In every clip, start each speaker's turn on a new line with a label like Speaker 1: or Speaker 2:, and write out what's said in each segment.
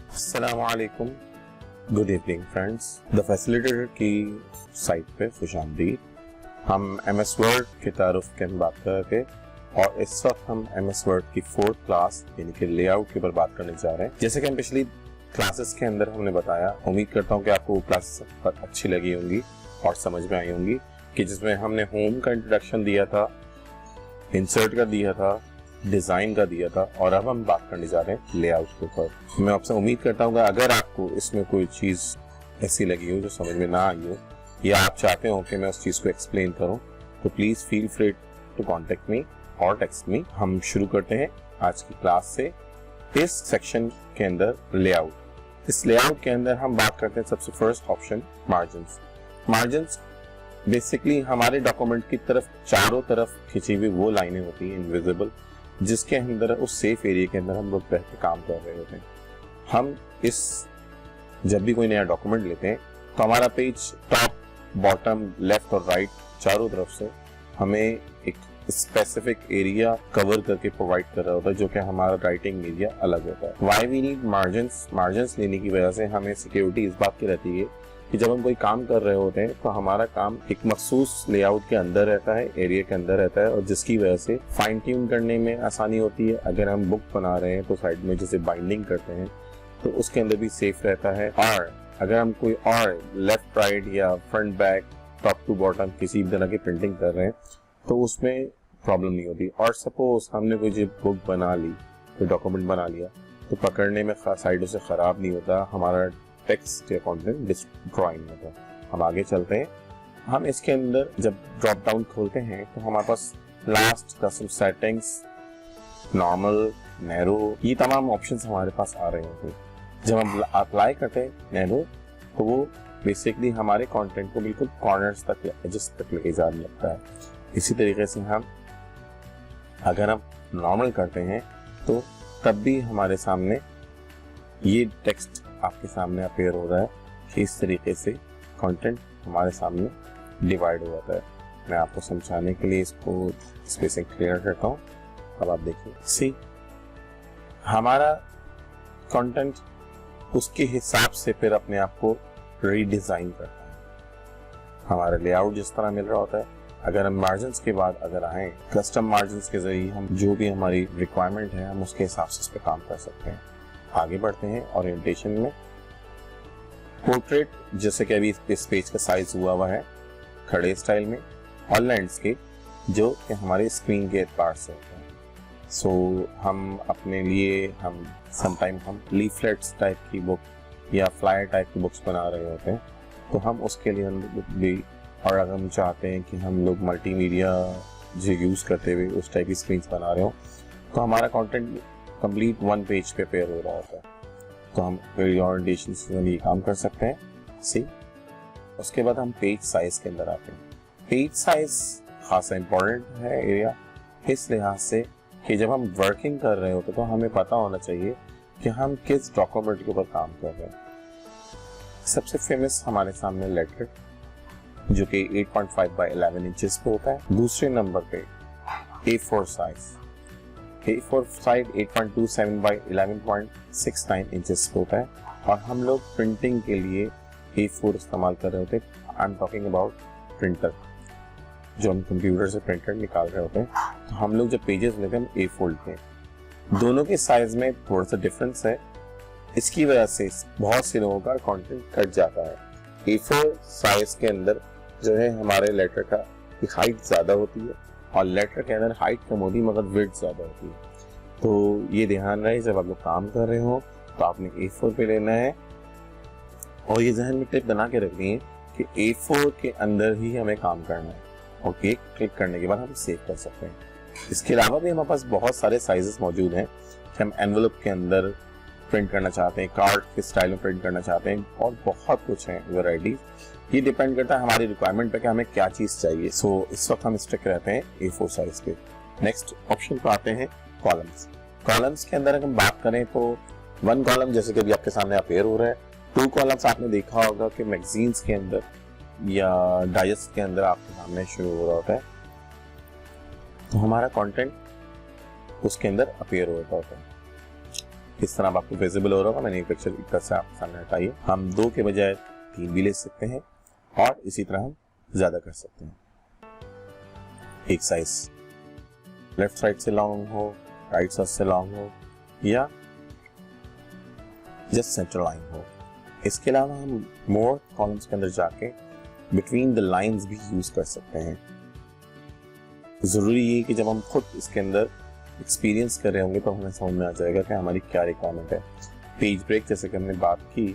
Speaker 1: अस्सलामुअलैकुम, good evening friends. The facilitator की site पे खुशामदीद। हम एमएस वर्ड के तारुफ के बात कर रहे थे और इस वक्त हम एमएस वर्ड की 4th क्लास यानी कि लेआउट के ऊपर बात करने जा रहे हैं। जैसे कि हम पिछली क्लासेस के अंदर हमने बताया, उम्मीद करता हूँ कि आपको वो क्लासेस अच्छी लगी होंगी और समझ में आई होंगी कि जिसमें हमने होम का इंट्रोडक्शन दिया था, इंसर्ट का दिया था, डिजाइन का दिया था और अब हम बात करने जा रहे हैं लेआउट के ऊपर। मैं आपसे उम्मीद करता हूँ कि अगर आपको इसमें कोई चीज ऐसी लगी हो जो समझ में ना आई हो या आप चाहते हो कि मैं उस चीज को एक्सप्लेन करूं, तो please feel free to contact me और टेक्स्ट मी। हम शुरू करते हैं आज की क्लास से। इस सेक्शन के अंदर लेआउट, इस लेआउट के अंदर हम बात करते हैं सबसे first option margins. Margins basically हमारे डॉक्यूमेंट की तरफ चारों तरफ खिंची हुई वो लाइनें होती हैं इनविजिबल, जिसके अंदर उस सेफ एरिया के अंदर हम लोग बैठ के काम कर रहे होते हैं। हम जब भी कोई नया डॉक्यूमेंट लेते हैं तो हमारा पेज टॉप, बॉटम, लेफ्ट और राइट चारों तरफ से हमें एक स्पेसिफिक एरिया कवर करके प्रोवाइड कर रहा होता है, जो कि हमारा राइटिंग एरिया अलग होता है। Why we need margins? Margins लेने की वजह से हमें सिक्योरिटी इस बात की रहती है कि जब हम कोई काम कर रहे होते हैं तो हमारा काम एक मखसूस लेआउट के अंदर रहता है, एरिया के अंदर रहता है, और जिसकी वजह से फाइन ट्यून करने में आसानी होती है। अगर हम बुक बना रहे हैं तो साइड में जैसे बाइंडिंग करते हैं तो उसके अंदर भी सेफ रहता है। और अगर हम कोई और लेफ्ट राइट या front back, top to bottom किसी भी तरह की प्रिंटिंग कर रहे हैं तो उसमें प्रॉब्लम नहीं होती। और सपोज हमने कोई बुक बना ली, कोई डॉक्यूमेंट बना लिया, तो पकड़ने में साइडों से खराब नहीं होता, हमारा टेक्स्ट या कंटेंट डिस्ट्रॉय नहीं होता। हम आगे चलते हैं। हम इसके अंदर जब ड्रॉप डाउन खोलते हैं तो हमारे पास last, custom settings, normal, narrow, ये तमाम ऑप्शंस हमारे पास आ रहे होते हैं। जब हम अप्लाई करते हैं नैरो तो वो बेसिकली हमारे कंटेंट को बिल्कुल कॉर्नर्स तक, एजेस तक लेके जाने लगता है। इसी तरीके से अगर हम नॉर्मल करते हैं तो तब भी हमारे सामने ये टेक्स्ट आपके सामने अपेयर हो रहा है कि इस तरीके से कंटेंट हमारे सामने डिवाइड हो जाता है। मैं आपको समझाने के लिए इसको स्पेसिंग क्लियर करता हूँ। अब आप देखिए, सी हमारा कंटेंट उसके हिसाब से फिर अपने आप को रीडिजाइन करता है। हमारा लेआउट जिस तरह मिल रहा होता है, अगर हम मार्जिन्स के बाद अगर आए, कस्टम मार्जिन्स के जरिए हम जो भी हमारी रिक्वायरमेंट है हम उसके हिसाब से इस पर काम कर सकते हैं। आगे बढ़ते हैं ओरिएंटेशन में। पोर्ट्रेट, जैसे कि अभी इस पेज का साइज हुआ है खड़े स्टाइल में, और लैंडस्केप जो कि हमारे स्क्रीन के एतबार से होता है। सो हम अपने लिए हम समटाइम हम लीफलेट्स टाइप की बुक या फ्लायर टाइप की बुक्स बना रहे होते हैं, तो हम उसके लिए भी, और अगर हम चाहते हैं कि हम लोग मल्टीमीडिया जो यूज़ करते हुए उस टाइप की स्क्रीन बना रहे हो तो हमारा कंटेंट कंप्लीट वन पेज पे पेयर हो रहा होता है, तो हम ओरिएंटेशन से ये काम कर सकते हैं। सी, उसके बाद हम पेज साइज के अंदर आते हैं। पेज साइज खासा इंपॉर्टेंट है एरिया, इस लिहाज से कि जब हम वर्किंग कर रहे होते तो हमें पता होना चाहिए कि हम किस डॉक्यूमेंट के ऊपर काम कर रहे हैं। सबसे फेमस हमारे सामने लेटर जो कि 8.5 by 11 इंचेस पे होता है। दूसरे नंबर पे A4 size, A4 size 8.27 by 11.69 inches पे होता है। और हम लोग प्रिंटिंग के लिए A4 इस्तेमाल कर रहे होते हैं। I am talking about printer, जो हम कंप्यूटर से प्रिंटर निकाल रहे होते हैं, तो हम लोग जब पेजेस लेते हैं हम A4 लेते हैं। दोनों के साइज में थोड़ा सा डिफरेंस है, इसकी वजह से बहुत से लोगों का कंटेंट कट जाता है। A4 साइज के अंदर जो है हमारे लेटर का हाइट ज्यादा होती है और लेटर के अंदर हाइट कम होती है मगर विड्थ ज्यादा होती है। तो ये ध्यान रहे, जब आप लोग काम कर रहे हो तो आपने A4 पे लेना है और ये जहन में टिप बना के रखनी है कि A4 के अंदर ही हमें काम करना है और एक क्लिक करने के बाद हम सेव कर सकते हैं। इसके अलावा भी हमारे पास बहुत सारे साइजेस मौजूद हैं कि हम एनवेलप के अंदर प्रिंट करना चाहते हैं, कार्ड के स्टाइल में प्रिंट करना चाहते हैं, और बहुत कुछ है वैरायटीज। ये डिपेंड करता है हमारी रिक्वायरमेंट पे कि हमें क्या चीज चाहिए। सो इस वक्त हम स्टिक रहते हैं A4 साइज पे। नेक्स्ट ऑप्शन पे आते हैं कॉलम्स। कॉलम्स के अंदर अगर हम बात करें तो वन कॉलम जैसे कि अभी आपके सामने अपेयर हो रहा है, टू कॉलम्स आपने देखा होगा कि मैगजीन्स के अंदर या डाइजेस्ट के अंदर आपके सामने शुरू हो रहा होता है, तो हमारा कंटेंट उसके अंदर अपीयर होता है। इस तरह आपको विजिबल हो रहा होगा। मैंने एक पिक्चर एक तरह से आपके सामने हटाई है। हम 2 के बजाय 3 भी ले सकते हैं और इसी तरह हम ज्यादा कर सकते हैं। एक साइज लेफ्ट साइड से लॉन्ग हो, राइट साइड से लॉन्ग हो या जस्ट सेंटर लाइन हो। इसके अलावा हम मोर कॉलम्स के अंदर जाके बिटवीन द लाइंस भी यूज कर सकते हैं। जरूरी ये कि जब हम खुद इसके अंदर एक्सपीरियंस कर रहे होंगे तो हमें समझ में आ जाएगा कि हमारी क्या रिक्वायरमेंट है। पेज ब्रेक जैसे कि हमने बात की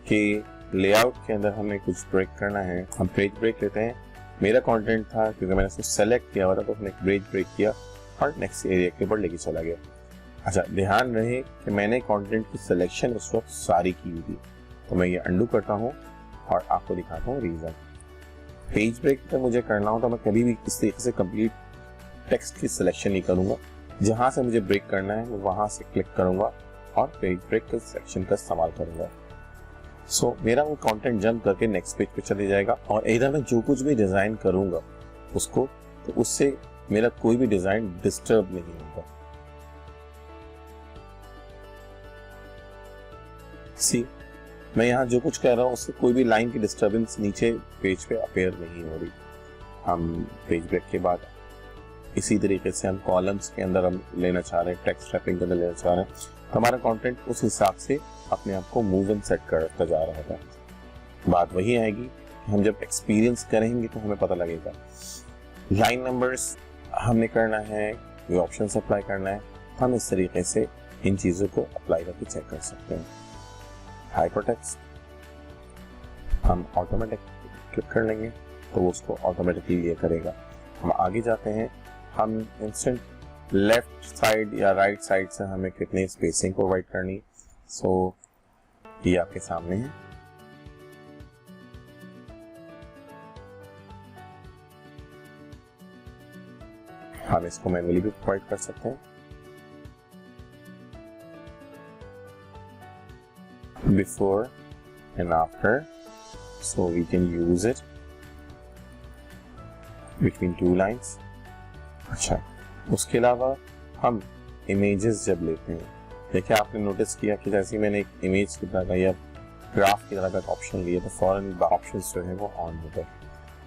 Speaker 1: कि लेआउट के अंदर हमें कुछ ब्रेक करना है, हम पेज ब्रेक लेते हैं। मेरा कंटेंट था क्योंकि मैंने उसको सेलेक्ट किया हुआ था तो हमने पेज ब्रेक किया और नेक्स्ट एरिया के ऊपर लेके चला गया। अच्छा, ध्यान रहे कि मैंने कंटेंट की सिलेक्शन उस वक्त सारी की हुई थी, तो मैं ये अंडू करता हूँ और आपको दिखाता हूँ रीजन। पेज ब्रेक पे मुझे करना हो तो मैं कभी भी इस तरीके से कंप्लीट टेक्स्ट की सिलेक्शन नहीं करूंगा। जहां से मुझे ब्रेक करना है मैं वहां से क्लिक करूंगा और पेज ब्रेक के सेक्शन का इस्तेमाल करूंगा। सो मेरा वो कंटेंट जंप करके नेक्स्ट पेज पे चले जाएगा और इधर मैं जो कुछ भी डिजाइन करूंगा उसको, तो उससे मेरा कोई भी डिजाइन डिस्टर्ब नहीं होगा। सी, मैं यहाँ जो कुछ कह रहा हूँ उससे कोई भी लाइन की डिस्टर्बेंस नीचे पेज पे अपेयर नहीं हो रही। हम पेज ब्रेक के बाद इसी तरीके से हम कॉलम्स के अंदर हम लेना चाह रहे हैं, टेक्स्ट रैपिंग के अंदर लेना चाह रहे हैं, तो हमारा कंटेंट उस हिसाब से अपने आप को मूव एंड सेट करता जा रहा है। बात वही आएगी, हम जब एक्सपीरियंस करेंगे तो हमें पता लगेगा। लाइन नंबर्स हमने करना है, ये ऑप्शन अप्लाई करना है, हम इस तरीके से इन चीज़ों को अप्लाई करके चेक कर सकते हैं। हाइपरटेक्स्ट हम ऑटोमेटिक क्लिक कर लेंगे तो वो उसको ऑटोमेटिकली ये करेगा। हम आगे जाते हैं, हम इंस्टेंट लेफ्ट साइड या राइट साइड से हमें कितनी स्पेसिंग प्रोवाइड करनी, सो ये आपके सामने है। हम इसको मैनुअली भी प्रोवाइड कर सकते हैं। Before and after, so we can use it between 2 lines. अच्छा, उसके अलावा हम इमेजेस जब लेते हैं, देखिए आपने नोटिस किया कि जैसे मैंने एक इमेज की तरह का या ग्राफ की तरह का ऑप्शन लिया तो फॉरन ऑप्शंस जो है वो ऑन हो गए।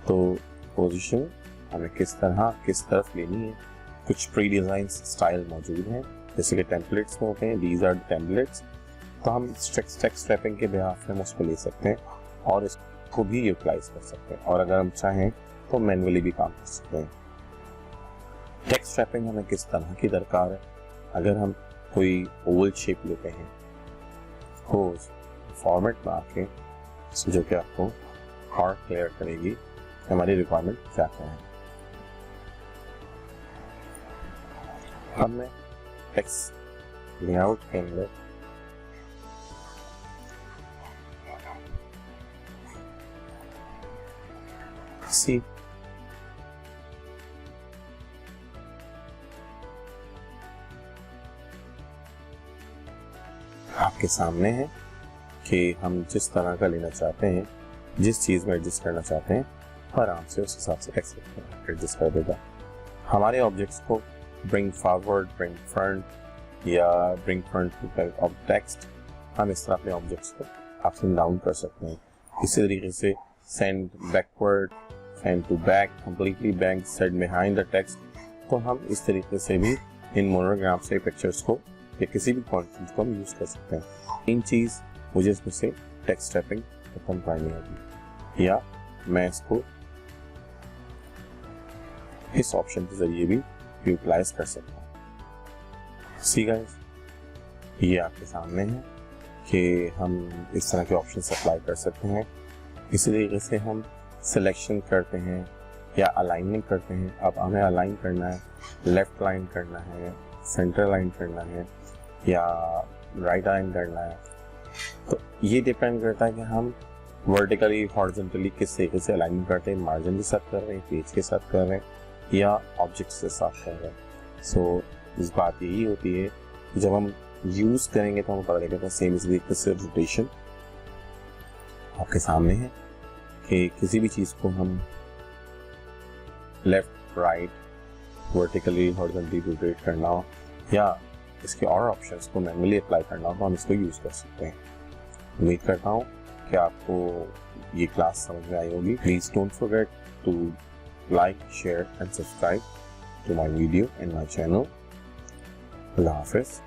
Speaker 1: तो पोजीशन हमें किस तरफ लेनी है। कुछ प्री डिजाइन स्टाइल मौजूद हैं जैसे कि टेम्पलेट्स में होते हैं, दीज आर टेम्पलेट्स, तो हम टेक्स्ट रैपिंग के बिहाफ में हम उसको ले सकते हैं और इसको भी यूटिलाइज कर सकते हैं, और अगर हम चाहें तो मैनुअली भी काम कर सकते हैं। टेक्स्ट रैपिंग हमें किस तरह की दरकार है, अगर हम कोई ओवल शेप लेते हैं तो फॉर्मेट में आके जो कि आपको और क्लियर करेगी हमारी रिक्वायरमेंट क्या है। अब मैं टेक्स्ट लेआउट के अंदर सी आपके सामने है कि हम जिस तरह का लेना चाहते हैं, जिस चीज में एडजस्ट करना चाहते हैं, आराम से उस हिसाब से टेक्स्ट एडजस्ट कर देगा। हमारे ऑब्जेक्ट्स को ब्रिंग फॉरवर्ड, ब्रिंग फ्रंट या bring front to back of text, हम इस तरह अपने ऑब्जेक्ट्स को अप एंड डाउन कर सकते हैं। इसी तरीके से send backward, send to back, completely back, set behind the text, तो हम इस तरीके से भी इन मोनोग्राफ से पिक्चर्स को या किसी भी कंटेंट को हम यूज कर सकते हैं। इन चीज मुझे इसमें से टेक्स्ट रैपिंग खत्म करनी होगी या मैं इसको इस ऑप्शन के जरिए भी यूटिलाइज कर सकता हूँ। सी गाइस, ये आपके सामने है कि हम इस तरह के ऑप्शन अप्लाई कर सकते हैं। इसी तरीके से हम सिलेक्शन करते हैं या अलाइनिंग करते हैं। अब हमें अलाइन करना है, लेफ्ट लाइन करना है, सेंटर लाइन करना है या राइट लाइन करना है, तो ये डिपेंड करता है कि हम वर्टिकली हॉरिजॉन्टली किस तरीके से अलाइनिंग करते हैं, मार्जिन के साथ कर रहे हैं, पेज के साथ कर रहे हैं या ऑब्जेक्ट्स के साथ कर रहे हैं। सो इस बात यही होती है कि जब हम यूज करेंगे तो हमें पता लगेगा। सेम इस तरीके से रोटेशन आपके सामने है कि किसी भी चीज को हम left right vertically horizontally rotate करना हो या इसके और ऑप्शंस को मैनुअली अप्लाई करना हो तो हम इसको यूज़ कर सकते हैं। उम्मीद करता हूँ कि आपको ये क्लास समझ में आई होगी। Please don't forget to like, share and subscribe to my video and my channel. अल्लाह हाफिज़।